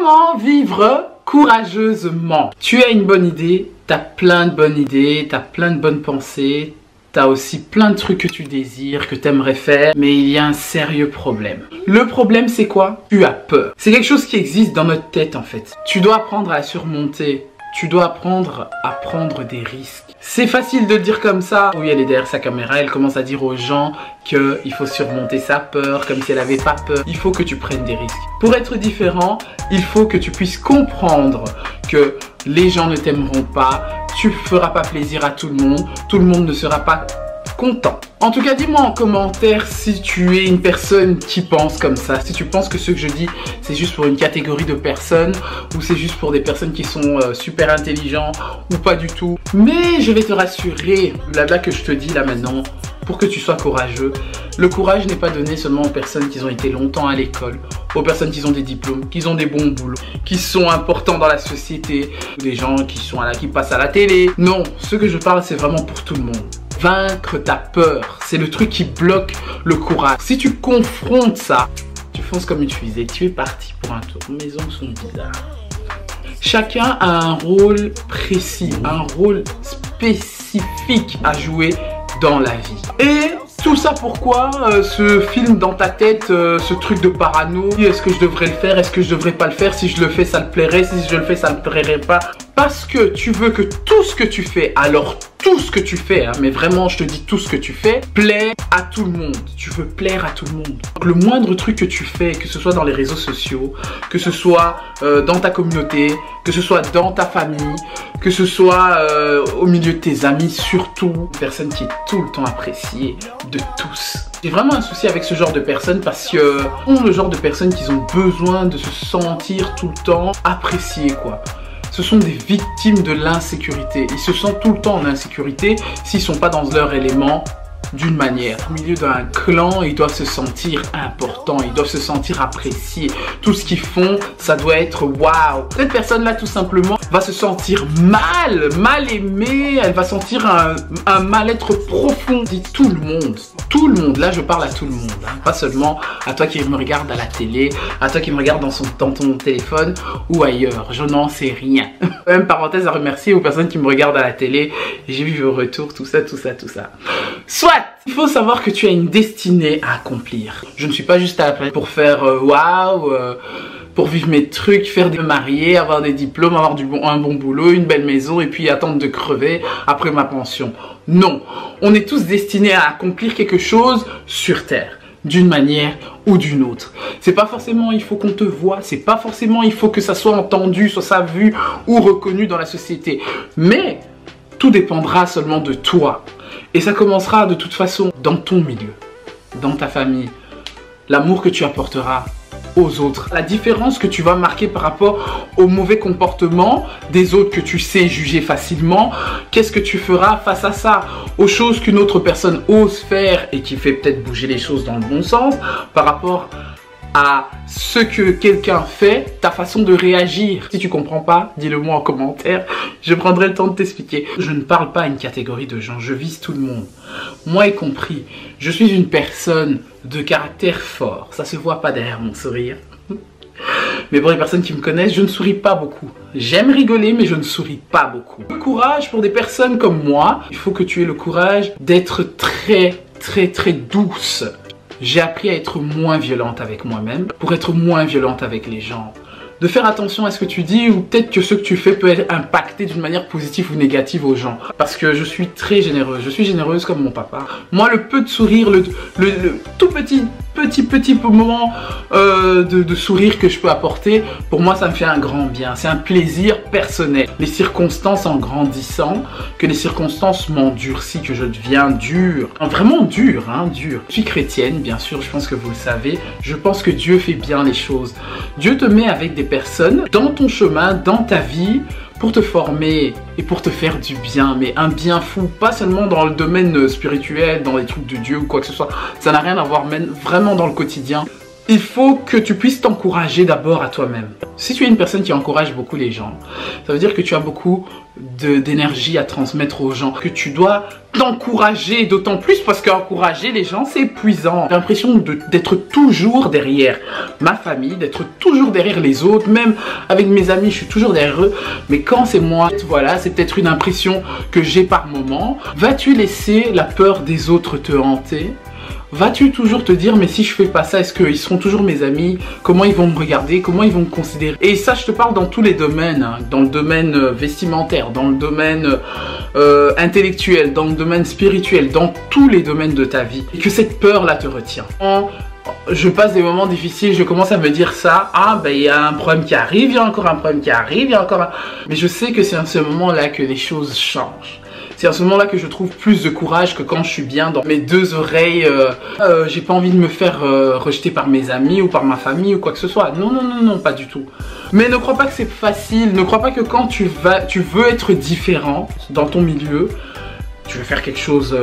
Comment vivre courageusement? Tu as une bonne idée, tu as plein de bonnes idées, tu as plein de bonnes pensées, tu as aussi plein de trucs que tu désires, que tu aimerais faire, mais il y a un sérieux problème. Le problème, c'est quoi? Tu as peur. C'est quelque chose qui existe dans notre tête en fait. Tu dois apprendre à la surmonter. Tu dois apprendre à prendre des risques. C'est facile de le dire comme ça. Oui, elle est derrière sa caméra, elle commence à dire aux gens qu'il faut surmonter sa peur, comme si elle n'avait pas peur. Il faut que tu prennes des risques. Pour être différent, il faut que tu puisses comprendre que les gens ne t'aimeront pas, tu ne feras pas plaisir à tout le monde ne sera pas content. En tout cas, dis-moi en commentaire si tu es une personne qui pense comme ça. Si tu penses que ce que je dis, c'est juste pour une catégorie de personnes ou c'est juste pour des personnes qui sont super intelligents ou pas du tout. Mais je vais te rassurer, là que je te dis là maintenant, pour que tu sois courageux. Le courage n'est pas donné seulement aux personnes qui ont été longtemps à l'école, aux personnes qui ont des diplômes, qui ont des bons boulots, qui sont importants dans la société, des gens qui passent à la télé. Non, ce que je parle, c'est vraiment pour tout le monde. Vaincre ta peur, c'est le truc qui bloque le courage. Si tu confrontes ça, tu fonces comme une fusée, tu es parti pour un tour. Mes ongles sont bizarres. Chacun a un rôle précis, un rôle spécifique à jouer dans la vie. Et tout ça pourquoi ce film dans ta tête, ce truc de parano, est-ce que je devrais le faire, est-ce que je devrais pas le faire, si je le fais ça le plairait, si je le fais ça le plairait pas. Parce que tu veux que tout ce que tu fais, alors tout ce que tu fais, hein, mais vraiment je te dis tout ce que tu fais, plaît à tout le monde. Tu veux plaire à tout le monde. Donc, le moindre truc que tu fais, que ce soit dans les réseaux sociaux, que ce soit dans ta communauté, que ce soit dans ta famille, que ce soit au milieu de tes amis, surtout, une personne qui est tout le temps appréciée de tous. J'ai vraiment un souci avec ce genre de personnes parce que ont le genre de personnes qui ont besoin de se sentir tout le temps appréciées quoi. Ce sont des victimes de l'insécurité. Ils se sentent tout le temps en insécurité s'ils ne sont pas dans leur élément d'une manière. Au milieu d'un clan, ils doivent se sentir importants, ils doivent se sentir appréciés. Tout ce qu'ils font, ça doit être waouh. Cette personne-là, tout simplement, va se sentir mal aimée, elle va sentir un mal-être profond. Dit tout le monde, là je parle à tout le monde, hein. Pas seulement à toi qui me regarde à la télé, à toi qui me regarde dans ton téléphone ou ailleurs, je n'en sais rien. Même parenthèse à remercier aux personnes qui me regardent à la télé, j'ai vu vos retours, tout ça. Soit, il faut savoir que tu as une destinée à accomplir. Je ne suis pas juste à la planète pour faire waouh, pour vivre mes trucs, faire des mariés, avoir des diplômes, avoir un bon boulot, une belle maison et puis attendre de crever après ma pension. Non, on est tous destinés à accomplir quelque chose sur Terre, d'une manière ou d'une autre. C'est pas forcément il faut qu'on te voie, c'est pas forcément il faut que ça soit entendu, soit vu ou reconnu dans la société. Mais tout dépendra seulement de toi. Et ça commencera de toute façon dans ton milieu, dans ta famille, l'amour que tu apporteras aux autres, la différence que tu vas marquer par rapport au mauvais comportement des autres que tu sais juger facilement. Qu'est-ce que tu feras face à ça, aux choses qu'une autre personne ose faire et qui fait peut-être bouger les choses dans le bon sens par rapport à ce que quelqu'un fait, ta façon de réagir. Si tu comprends pas, dis-le moi en commentaire, je prendrai le temps de t'expliquer. Je ne parle pas à une catégorie de gens, je vise tout le monde, moi y compris. Je suis une personne de caractère fort, ça se voit pas derrière mon sourire. Mais pour les personnes qui me connaissent, je ne souris pas beaucoup. J'aime rigoler, mais je ne souris pas beaucoup. Le courage pour des personnes comme moi, il faut que tu aies le courage d'être très douce. J'ai appris à être moins violente avec moi-même pour être moins violente avec les gens. De faire attention à ce que tu dis ou peut-être que ce que tu fais peut être impacté d'une manière positive ou négative aux gens. Parce que je suis très généreuse, je suis généreuse comme mon papa. Moi, le peu de sourire, le tout petit moment de sourire que je peux apporter, pour moi ça me fait un grand bien, c'est un plaisir personnel. Les circonstances en grandissant, que les circonstances m'endurcissent, que je deviens dur, vraiment dur, hein, dur. Je suis chrétienne bien sûr, je pense que vous le savez, je pense que Dieu fait bien les choses. Dieu te met avec des personnes dans ton chemin, dans ta vie, pour te former et pour te faire du bien, mais un bien fou, pas seulement dans le domaine spirituel, dans les trucs de Dieu ou quoi que ce soit, ça n'a rien à voir même vraiment dans le quotidien. il faut que tu puisses t'encourager d'abord à toi-même. Si tu es une personne qui encourage beaucoup les gens, ça veut dire que tu as beaucoup d'énergie à transmettre aux gens, que tu dois t'encourager d'autant plus parce qu'encourager les gens c'est épuisant. J'ai l'impression d'être toujours derrière ma famille, d'être toujours derrière les autres, même avec mes amis je suis toujours derrière eux, mais quand c'est moi, voilà, c'est peut-être une impression que j'ai par moment. Vas-tu laisser la peur des autres te hanter? Vas-tu toujours te dire mais si je fais pas ça, est-ce qu'ils seront toujours mes amis? Comment ils vont me regarder? Comment ils vont me considérer? Et ça je te parle dans tous les domaines, hein. Dans le domaine vestimentaire, dans le domaine intellectuel, dans le domaine spirituel, dans tous les domaines de ta vie. Et que cette peur là te retient. Je passe des moments difficiles, je commence à me dire ça, ah ben il y a un problème qui arrive, il y a encore un problème qui arrive, il y a encore un... Mais je sais que c'est à ce moment là que les choses changent. C'est à ce moment-là que je trouve plus de courage que quand je suis bien dans mes deux oreilles. J'ai pas envie de me faire rejeter par mes amis ou par ma famille ou quoi que ce soit. Non, non, non, non, pas du tout. Mais ne crois pas que c'est facile. Ne crois pas que quand tu veux être différent dans ton milieu, tu veux faire quelque chose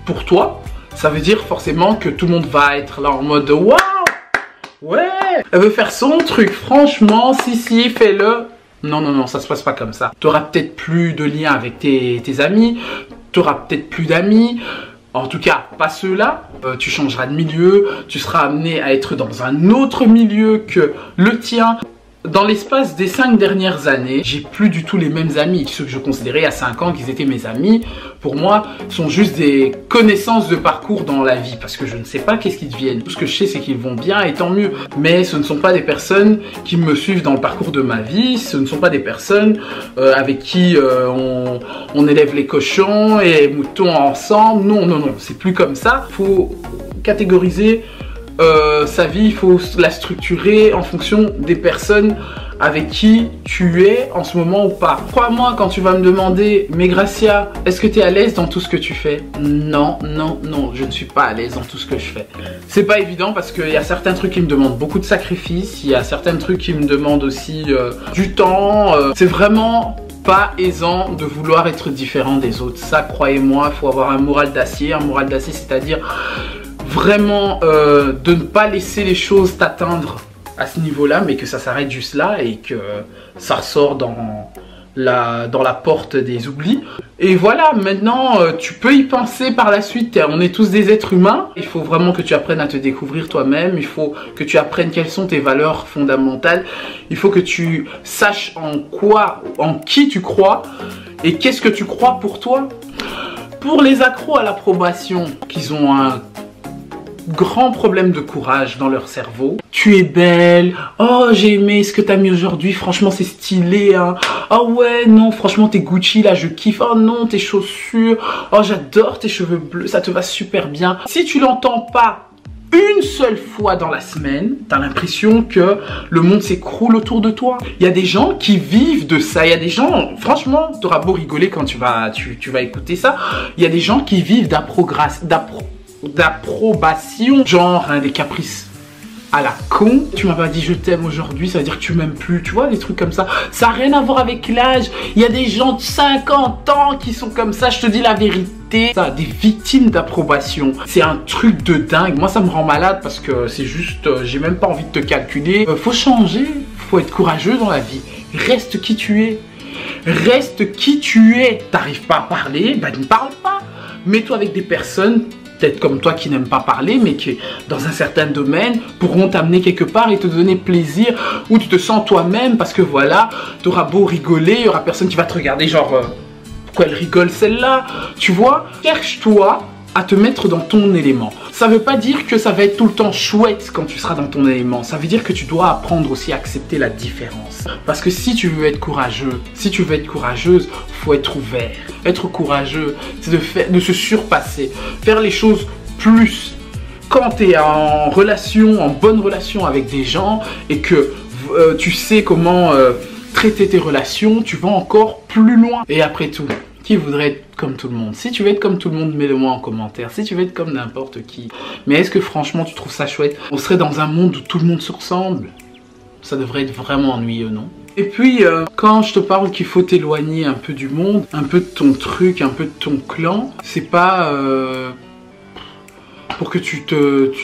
pour toi. Ça veut dire forcément que tout le monde va être là en mode waouh, ouais, elle veut faire son truc. Franchement, si, fais-le. Non, non, non, ça se passe pas comme ça. Tu auras peut-être plus de lien avec tes amis, tu auras peut-être plus d'amis, en tout cas pas ceux-là. Tu changeras de milieu, tu seras amené à être dans un autre milieu que le tien. Dans l'espace des 5 dernières années, j'ai plus du tout les mêmes amis. Ceux que je considérais à 5 ans qu'ils étaient mes amis, pour moi, sont juste des connaissances de parcours dans la vie. Parce que je ne sais pas qu'est-ce qu'ils deviennent. Tout ce que je sais, c'est qu'ils vont bien et tant mieux. Mais ce ne sont pas des personnes qui me suivent dans le parcours de ma vie. Ce ne sont pas des personnes avec qui on élève les cochons et les moutons ensemble. Non, non, non, c'est plus comme ça. Il faut catégoriser sa vie, il faut la structurer en fonction des personnes avec qui tu es en ce moment ou pas. Crois-moi, quand tu vas me demander, mais Gracia, est-ce que tu es à l'aise dans tout ce que tu fais? Non, non, non, je ne suis pas à l'aise dans tout ce que je fais. C'est pas évident parce qu'il y a certains trucs qui me demandent beaucoup de sacrifices, il y a certains trucs qui me demandent aussi du temps. C'est vraiment pas aisant de vouloir être différent des autres. Ça, croyez-moi, il faut avoir un moral d'acier. Un moral d'acier, c'est-à-dire vraiment de ne pas laisser les choses t'atteindre à ce niveau-là, mais que ça s'arrête juste là et que ça ressort dans la porte des oublis. Et voilà, maintenant tu peux y penser par la suite. On est tous des êtres humains. Il faut vraiment que tu apprennes à te découvrir toi-même. Il faut que tu apprennes quelles sont tes valeurs fondamentales. Il faut que tu saches en qui tu crois et qu'est-ce que tu crois pour toi. Pour les accros à l'approbation, qu'ils ont un grand problème de courage dans leur cerveau. Tu es belle, oh j'ai aimé ce que t'as mis aujourd'hui, franchement c'est stylé hein. Oh ouais non franchement tes Gucci là je kiffe, oh non tes chaussures, oh j'adore tes cheveux bleus, ça te va super bien. Si tu l'entends pas une seule fois dans la semaine, t'as l'impression que le monde s'écroule autour de toi. Il y a des gens qui vivent de ça. Il y a des gens, franchement, t'auras beau rigoler quand tu vas écouter ça. Il y a des gens qui vivent d'approbation, genre des caprices à la con. Tu m'as pas dit je t'aime aujourd'hui, ça veut dire que tu m'aimes plus, tu vois, des trucs comme ça. Ça n'a rien à voir avec l'âge. Il y a des gens de 50 ans qui sont comme ça, je te dis la vérité. Ça, des victimes d'approbation. C'est un truc de dingue. Moi, ça me rend malade parce que c'est juste, j'ai même pas envie de te calculer. Faut changer, faut être courageux dans la vie. Reste qui tu es. Reste qui tu es. T'arrives pas à parler, bah ne parle pas. Mets-toi avec des personnes peut-être comme toi qui n'aiment pas parler, mais qui, dans un certain domaine, pourront t'amener quelque part et te donner plaisir, où tu te sens toi-même, parce que voilà, tu auras beau rigoler, il y aura personne qui va te regarder genre, pourquoi elle rigole celle-là, tu vois? Cherche-toi à te mettre dans ton élément. Ça veut pas dire que ça va être tout le temps chouette quand tu seras dans ton élément. Ça veut dire que tu dois apprendre aussi à accepter la différence. Parce que si tu veux être courageux, si tu veux être courageuse, faut être ouvert. Être courageux, c'est de se surpasser. Faire les choses plus. Quand tu es en relation, en bonne relation avec des gens et que tu sais comment traiter tes relations, tu vas encore plus loin. Et après tout, qui voudrait être comme tout le monde? Si tu veux être comme tout le monde, mets-le moi en commentaire. Si tu veux être comme n'importe qui. Mais est-ce que franchement tu trouves ça chouette? On serait dans un monde où tout le monde se ressemble. Ça devrait être vraiment ennuyeux, non? Et puis, quand je te parle qu'il faut t'éloigner un peu du monde, un peu de ton truc, un peu de ton clan, c'est pas... pour que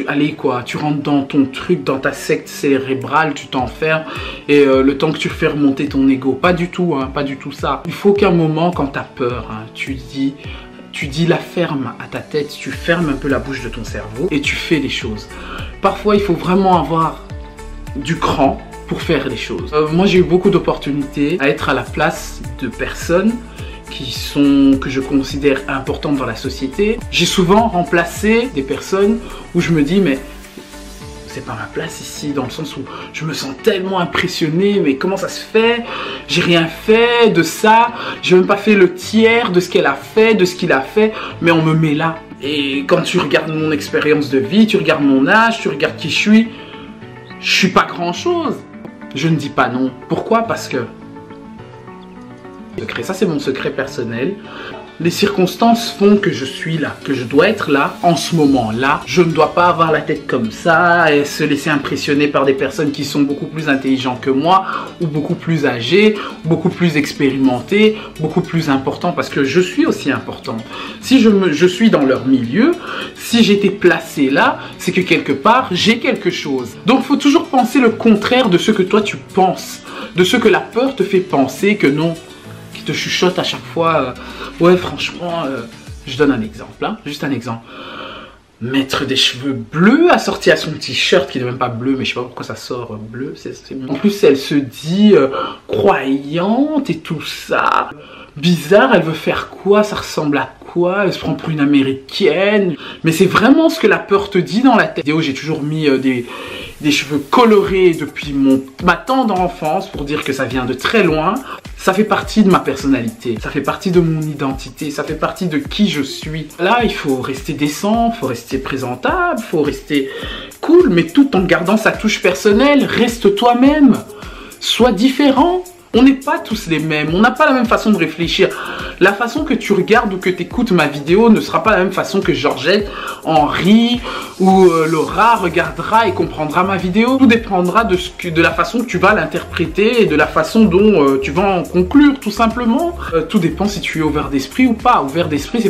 allez quoi, tu rentres dans ton truc, dans ta secte cérébrale, tu t'enfermes et le temps que tu fais remonter ton ego. Pas du tout, hein, pas du tout ça. Il faut qu'à un moment, quand tu as peur, hein, tu dis la ferme à ta tête, tu fermes un peu la bouche de ton cerveau et tu fais les choses. Parfois, il faut vraiment avoir du cran pour faire les choses. Moi, j'ai eu beaucoup d'opportunités à être à la place de personnes que je considère importantes dans la société. J'ai souvent remplacé des personnes où je me dis, mais c'est pas ma place ici, dans le sens où je me sens tellement impressionné, mais comment ça se fait? J'ai rien fait de ça, j'ai même pas fait le tiers de ce qu'elle a fait, de ce qu'il a fait, mais on me met là. Et quand tu regardes mon expérience de vie, tu regardes mon âge, tu regardes qui je suis pas grand chose. Je ne dis pas non. Pourquoi? Parce que ça, c'est mon secret personnel. Les circonstances font que je suis là, que je dois être là en ce moment-là. Je ne dois pas avoir la tête comme ça et se laisser impressionner par des personnes qui sont beaucoup plus intelligentes que moi ou beaucoup plus âgées, beaucoup plus expérimentées, beaucoup plus importantes parce que je suis aussi important. Si je suis dans leur milieu, si j'ai été placé là, c'est que quelque part, j'ai quelque chose. Donc, il faut toujours penser le contraire de ce que toi tu penses, de ce que la peur te fait penser que non. Qui te chuchote à chaque fois, ouais franchement, je donne un exemple, hein, juste un exemple. Mettre des cheveux bleus assortis à son t-shirt qui n'est même pas bleu, mais je sais pas pourquoi ça sort bleu. En plus, elle se dit croyante et tout ça. Bizarre, elle veut faire quoi? Ça ressemble à quoi? Elle se prend pour une américaine. Mais c'est vraiment ce que la peur te dit dans la tête. J'ai toujours mis des cheveux colorés depuis ma tendre enfance pour dire que ça vient de très loin. Ça fait partie de ma personnalité, ça fait partie de mon identité, ça fait partie de qui je suis. Là, il faut rester décent, il faut rester présentable, il faut rester cool, mais tout en gardant sa touche personnelle. Reste toi-même, sois différent. On n'est pas tous les mêmes, on n'a pas la même façon de réfléchir. La façon que tu regardes ou que tu écoutes ma vidéo ne sera pas la même façon que Georgette, Henri ou Laura regardera et comprendra ma vidéo. Tout dépendra de la façon que tu vas l'interpréter et de la façon dont tu vas en conclure, tout simplement. Tout dépend si tu es ouvert d'esprit ou pas. Ouvert d'esprit,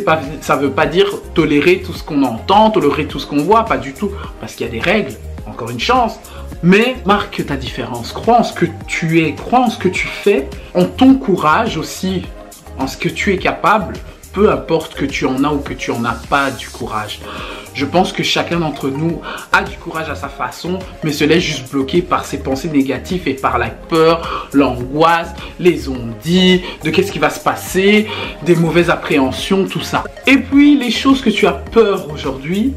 ça veut pas dire tolérer tout ce qu'on entend, tolérer tout ce qu'on voit, pas du tout. Parce qu'il y a des règles, encore une chance. Mais marque ta différence, crois en ce que tu es, crois en ce que tu fais, en ton courage aussi, en ce que tu es capable, peu importe que tu en as ou que tu en as pas du courage. Je pense que chacun d'entre nous a du courage à sa façon, mais se laisse juste bloquer par ses pensées négatives et par la peur, l'angoisse, les on-dit, de qu'est-ce qui va se passer, des mauvaises appréhensions, tout ça. Et puis les choses que tu as peur aujourd'hui,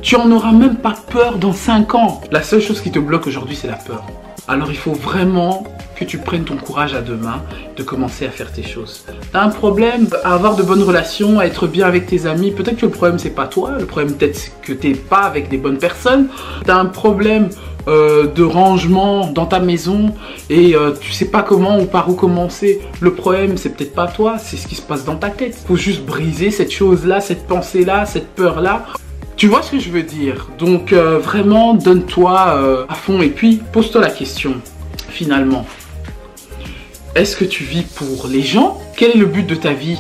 tu en auras même pas peur dans 5 ans. La seule chose qui te bloque aujourd'hui, c'est la peur. Alors il faut vraiment que tu prennes ton courage à deux mains de commencer à faire tes choses. Tu as un problème à avoir de bonnes relations, à être bien avec tes amis. Peut-être que le problème, c'est pas toi. Le problème, peut-être, c'est que tu n'es pas avec des bonnes personnes. Tu as un problème de rangement dans ta maison et tu sais pas comment ou par où commencer. Le problème, c'est peut-être pas toi, c'est ce qui se passe dans ta tête. Il faut juste briser cette chose-là, cette pensée-là, cette peur-là. Tu vois ce que je veux dire? Donc vraiment donne-toi à fond et puis pose-toi la question finalement. Est-ce que tu vis pour les gens? Quel est le but de ta vie?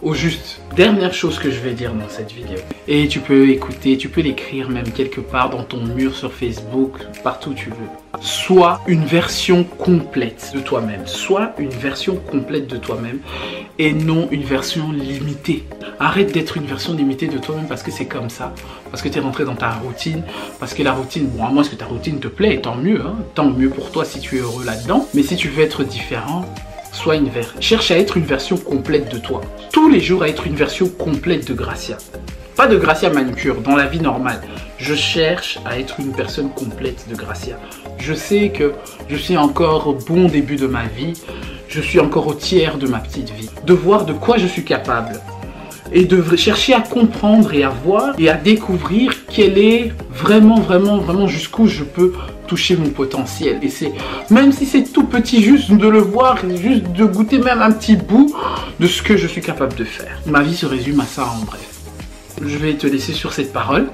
Au juste, dernière chose que je vais dire dans cette vidéo. Et tu peux écouter, tu peux l'écrire même quelque part dans ton mur sur Facebook, partout où tu veux. Sois une version complète de toi-même. Sois une version complète de toi-même et non une version limitée. Arrête d'être une version limitée de toi-même parce que c'est comme ça. Parce que tu es rentré dans ta routine. Parce que la routine, bon, à moins que ta routine te plaît, tant mieux. Hein, tant mieux pour toi si tu es heureux là-dedans. Mais si tu veux être différent, cherche à être une version complète de toi. Tous les jours à être une version complète de Gracia. Pas de Gracia manucure, dans la vie normale. Je cherche à être une personne complète de Gracia. Je sais que je suis encore au bon début de ma vie. Je suis encore au tiers de ma petite vie. De voir de quoi je suis capable. Et de chercher à comprendre et à voir et à découvrir quel est vraiment jusqu'où je peux toucher mon potentiel. Et c'est, même si c'est tout petit, juste de le voir, juste de goûter même un petit bout de ce que je suis capable de faire. Ma vie se résume à ça en bref. Je vais te laisser sur cette parole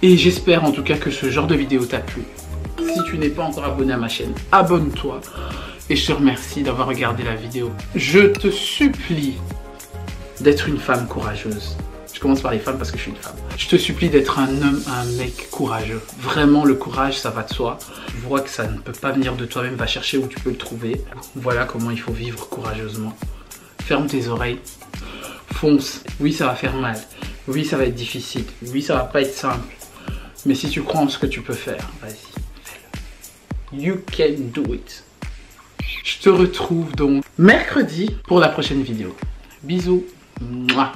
et j'espère en tout cas que ce genre de vidéo t'a plu. Si tu n'es pas encore abonné à ma chaîne, abonne-toi et je te remercie d'avoir regardé la vidéo. Je te supplie d'être une femme courageuse. Je commence par les femmes parce que je suis une femme. Je te supplie d'être un homme, un mec courageux. Vraiment, le courage, ça va de soi. Tu vois que ça ne peut pas venir de toi-même, va chercher où tu peux le trouver. Voilà comment il faut vivre courageusement. Ferme tes oreilles. Fonce. Oui, ça va faire mal. Oui, ça va être difficile. Oui, ça va pas être simple. Mais si tu crois en ce que tu peux faire, vas-y, fais-le. You can do it. Je te retrouve donc mercredi pour la prochaine vidéo. Bisous. Mouah.